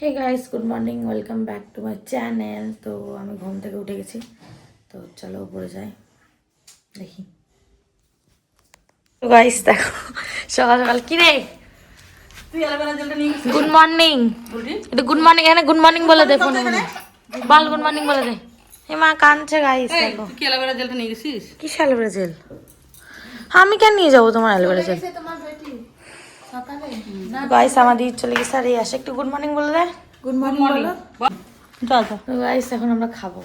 Hey guys, good morning, welcome back to my channel. তো আমি ঘুম থেকে উঠে গেছি, তো চলো উপরে যাই, দেখি। তো গাইস দেখো, সকাল সকাল কি রে, গুড মর্নিং। এটা গুড মর্নিং, এখানে গুড মর্নিং বলে দে, ফোনে বল গুড মর্নিং বলে দে। হে মা কাঁদছে গাইস, দেখো কি অ্যালোভেরা জেলটা নিয়ে গেছিস? কি অ্যালোভেরা জেল? আমি কেন নিয়ে যাবো তোমার অ্যালোভেরা জেল? গাইস আমার দিদি চলে গেছে, আর এই আসে একটু গুড মর্নিং বলে দে। গুড মর্নিং বলো। তো গাইস এখন আমরা খাবো।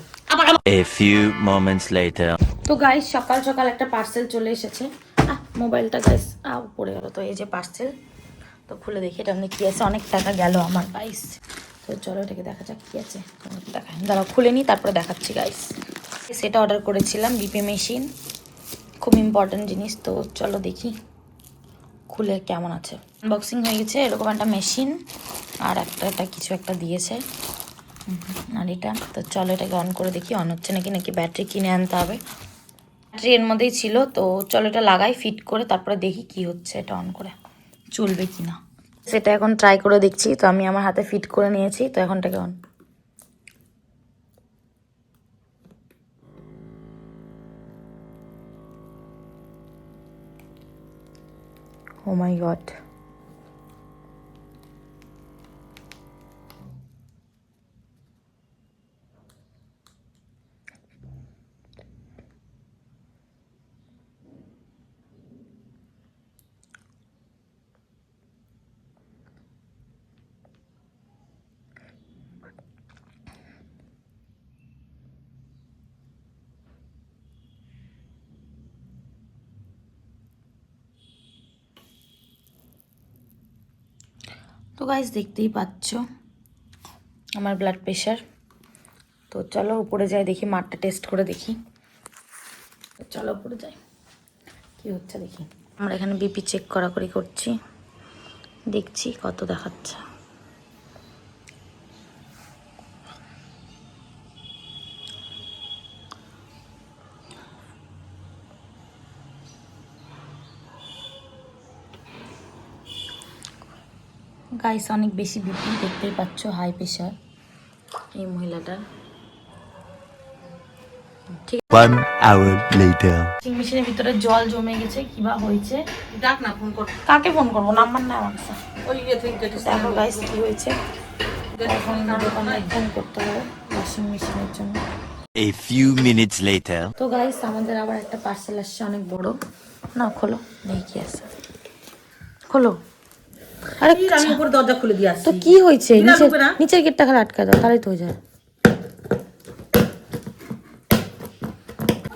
A few moments later. তো গাইস সকাল সকাল একটা পার্সেল চলে এসেছে। মোবাইলটা গাইস পড়ে গেল। তো এই যে পার্সেল, তো খুলে দেখি এটা আপনি কি আছে। অনেক টাকা গেল আমার গাইস। তো চলো এটাকে দেখা যাক কি আছে। দেখা দাঁড়াও, খুলে নিই তারপরে দেখাচ্ছি গাইস। সেটা অর্ডার করেছিলাম, বিপি মেশিন, খুব ইম্পর্টেন্ট জিনিস। তো চলো দেখি খুলে কেমন আছে। আনবক্সিং হয়ে গেছে। এরকম একটা মেশিন আর একটা কিছু একটা দিয়েছে, আর এটা। তো চলো এটাকে অন করে দেখি অন হচ্ছে নাকি, নাকি ব্যাটারি কিনে আনতে হবে। ব্যাটারি এর মধ্যেই ছিল। তো চলো এটা লাগাই, ফিট করে তারপরে দেখি কি হচ্ছে, এটা অন করে চলবে কি না সেটা এখন ট্রাই করে দেখছি। তো আমি আমার হাতে ফিট করে নিয়েছি, তো এখন এটাকে অন। ও মাই গড, তো গাইস দেখতেই পাচ্ছ আমার ব্লাড প্রেশার। তো চলো উপরে যাই, দেখি মাঠটা টেস্ট করে দেখি। চলো উপরে যাই, কি হচ্ছে দেখি। আমরা এখানে বিপি চেক করাকরি করছি, দেখছি কত দেখাচ্ছে। গাইস অনেক বেশি বিপি, দেখতেই পাচ্ছ, হাই প্রেশার এই মহিলাটার। 1 hour later. মেশিনের ভিতরে জল জমে গেছে, কিবা হয়েছে। ডাক না, ফোন কর। কাকে ফোন করবো, নাম্বার না আমার কাছে। ওই ইয়ে থেকে দেখো গাইস কি হয়েছে। এখন দোকানে ফোন করতে হবে ওয়াশিং মেশিনের জন্য। A few minutes later. তো গাইস আমাদের আবার একটা পার্সেল আসছে, অনেক বড়। না খোলো, দেখি কি আছে, খোলো। আরে আমি উপরে দরজা খুলে দিয়ে আসছি। তো কি হয়েছে, নিচের গেটটা খালি আটকা দাও, তাহলেই তো হয়ে যায়।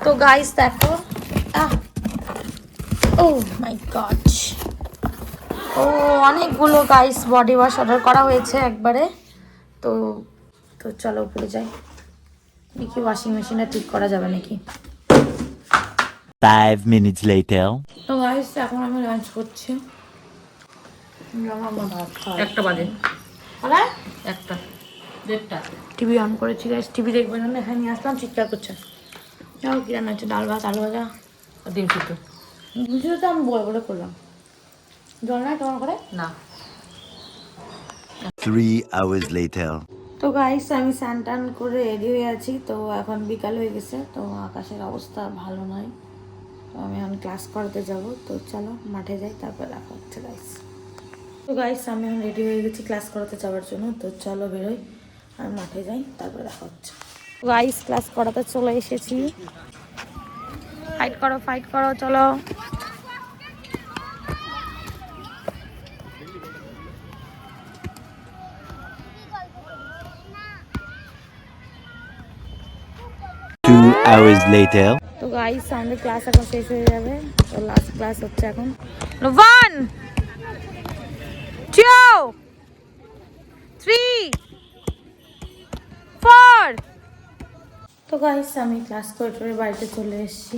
তো গাইস দেখো, ও মাই গড, ও অনেকগুলো গাইস বডি ওয়াশ অর্ডার করা হয়েছে একবারে। তো তো চলো উপরে যাই, দেখি ওয়াশিং মেশিনটা ঠিক করা যাবে নাকি। 5 minutes later. তো গাইস এখন আমি লাঞ্চ করছি। একটা বাজে, আরে একটা দেড়টা। টিভি অন করেছি গাইস, টিভি দেখবেন না, এখানে নিয়ে আসলাম, চিৎকার করছে। যাও কি রান্না হচ্ছে, ডাল ভাত, আলু ভাজা, ডিম সিদ্ধ। বুঝলে তো আমি বলে বলে করলাম। জল নাই তোমার করে না। 3 hours later. তো গাইস আমি স্নান টান করে রেডি হয়ে আছি। তো এখন বিকাল হয়ে গেছে, তো আকাশের অবস্থা ভালো নয়। তো আমি এখন ক্লাস করাতে যাব। তো চলো মাঠে যাই, তারপর দেখা হচ্ছে গাইস। তো গাইস আমি এখন রেডি হয়ে গেছি ক্লাস করাতে যাওয়ার জন্য। তো চলো বেরোই আর মাঠে যাই, তারপরে দেখা হচ্ছে। গাইস ক্লাস করাতে চলে এসেছি। ফাইট করো, ফাইট করো, চলো। Two hours later. তো গাইস আমাদের ক্লাস এখন শেষ হয়ে যাবে। তো লাস্ট ক্লাস হচ্ছে এখন 1 2 3 4। তো গাইস আমি ক্লাস করে বাড়িতে চলে এসেছি।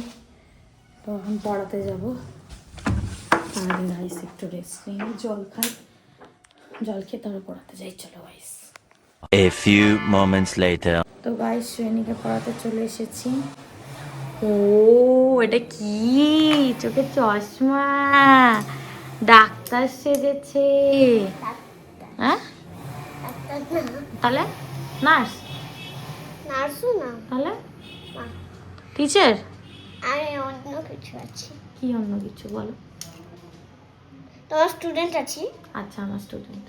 তো এখন পড়াতে যাব। আর গাইস একটু রেস্ট নিয়ে জল খাই, জল খেয়ে তারপর পড়াতে যাই। চলো guys. A few moments later. তো গাইস শ্রেণীকে পড়াতে চলে এসেছি। ও এটা কি, চোখে চশমা, ডাক্তার সেজেছে। হ্যাঁ তাহলে নার্স? নার্সও না, তাহলে না, টিচার? আমি অন্য কিছু আছি। কি অন্য কিছু বলো? তোমার স্টুডেন্ট আছি। আচ্ছা, আমার স্টুডেন্ট।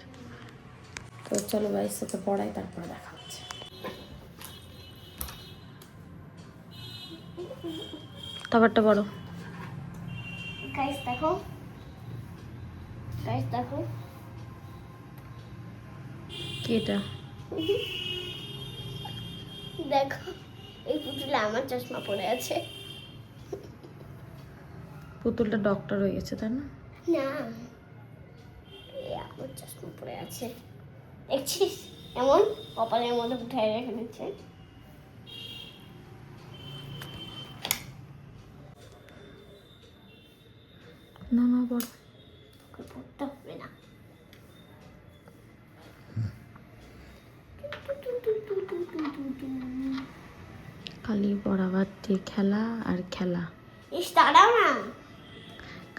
তো চলো ভাই, সাথে পড়াই, তারপরে দেখা হচ্ছে। খাবারটা বড়। গাইস দেখো, গাইস দেখো, কি এটা? দেখো এই পুতুলে আমার চশমা পরে আছে। পুতুলটা ডক্টর হয়ে গেছে, তাই না? না, এই আমার চশমা পরে আছে, দেখছিস? এমন কপালের মধ্যে উঠায় রেখে দিচ্ছে। না না, বড়। ওকে পড়তে হবে না। খালি পড়াবার দিয়ে খেলা আর খেলা, ইস দাঁড়াও না,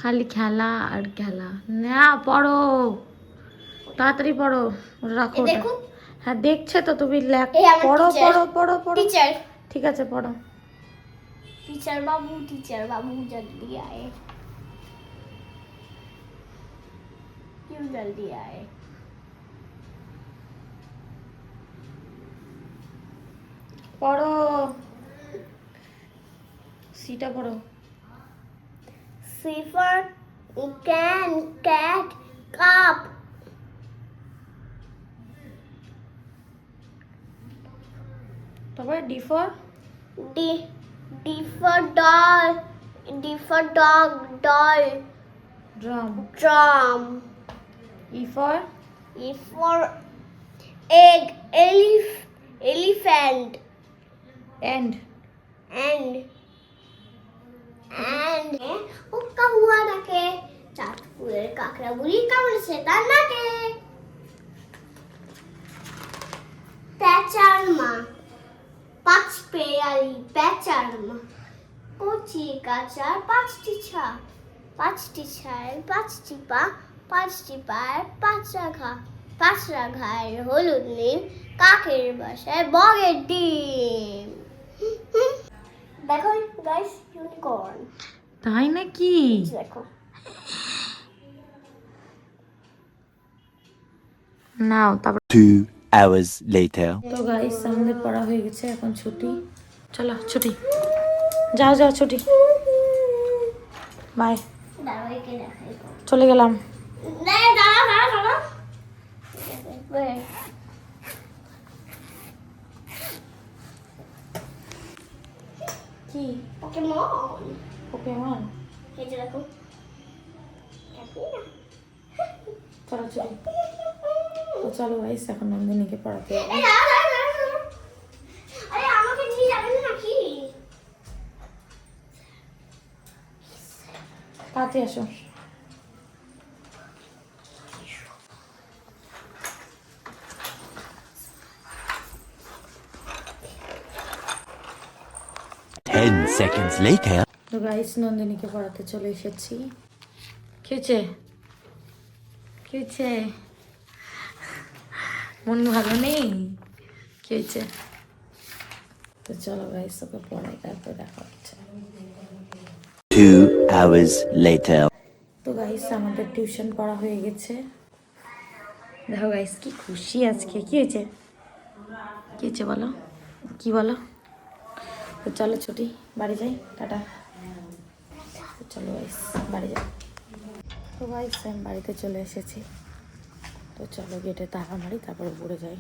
খালি খেলা আর খেলা। না পড়ো, তাড়াতাড়ি পড়ো, ওটা রাখো এ ওটা। দেখো, হ্যাঁ দেখছে তো, তুমি এই আমার পড়ো teacher। পড়ো পড়ো পড়ো। टीचर, ঠিক আছে, পড়ো। टीचर बाबू जल्दी आए, क्यों जल्दी आए? পড়ো, সিটা পড়ো। C for can, cat, cup. তারপরে D for D, D for doll, D for dog, doll, drum. drum. E for E for egg, elephant, end. and হুক্কা হুয়া ডাকে, চাঁদপুরের কাকড়া বুড়ি কামড়েছে তার নাকে। প্যাচার মা, পাঁচ পেয়ালি প্যাচার মা, কচি কাচার পাঁচটি ছা, পাঁচটি ছায় পাঁচটি পা, পাঁচটি পায় পাঁচটা ঘা, পাঁচটা ঘায়ের হলুদ নীল, কাকের বাসায় বগের ডিম। দেখো গাইস, ইউনিকর্ন তাই নাকি? দেখো। নাও তারপর। 2 hours later. তো গাইস, আমাদের পড়া হয়ে গেছে, এখন ছুটি। চলো ছুটি, যাও যাও ছুটি, বাই, দাঁড়াও একে দেখাই। চলে গেলাম। দাঁড়াও। কি পোকেমন, পোকেমন? এই যে দেখো। চলো ছুটি। তো চলো গাইস, এখন নন্দিনীকে পড়াতে যাবো। এই দাঁড়াও। আরে আমাকে নিয়ে যাবেন নাকি? তাড়াতাড়ি আসো। Ten seconds later. তো গাইস, নন্দিনীকে পড়াতে চলে এসেছি। কি হয়েছে? কি হয়েছে? মন ভালো নেই? কি হয়েছে? তো চলো গাইস, ওকে পড়াই, তারপর দেখা হচ্ছে। 2 hours later. তো গাইস, আমাদের টিউশন পড়া হয়ে গেছে। দেখো গাইস, কি খুশি আজকে। কি হয়েছে? কি হয়েছে বলো, কি বলো? তো চলো ছুটি, বাড়ি যাই, টাটা। তো চলো গাইস, বাড়ি যাই। তো গাইস, আমি বাড়িতে চলে এসেছি। তো চলো গেটে তালা মারি, তারপর উপরে যাই,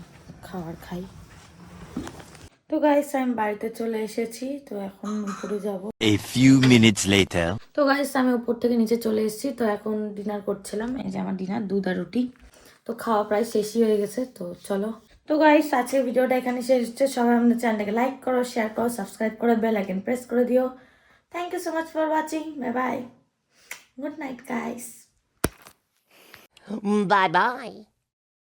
খাবার খাই। তো গাইস, আমি বাড়িতে চলে এসেছি, তো এখন উপরে যাব। A few minutes later. তো গাইস, আমি উপর থেকে নিচে চলে এসেছি, তো এখন ডিনার করছিলাম। এই যে আমার ডিনার, দুধ আর রুটি। তো খাওয়া প্রায় শেষই হয়ে গেছে, তো চলো। তো গাইস, আজকের ভিডিওটা এখানে শেষ হচ্ছে। সবাই আমাদের চ্যানেলটাকে লাইক করো, শেয়ার করো, সাবস্ক্রাইব করো, বেল আইকন প্রেস করে দিও। Thank you so much for watching. Bye bye, good night guys. Bye bye.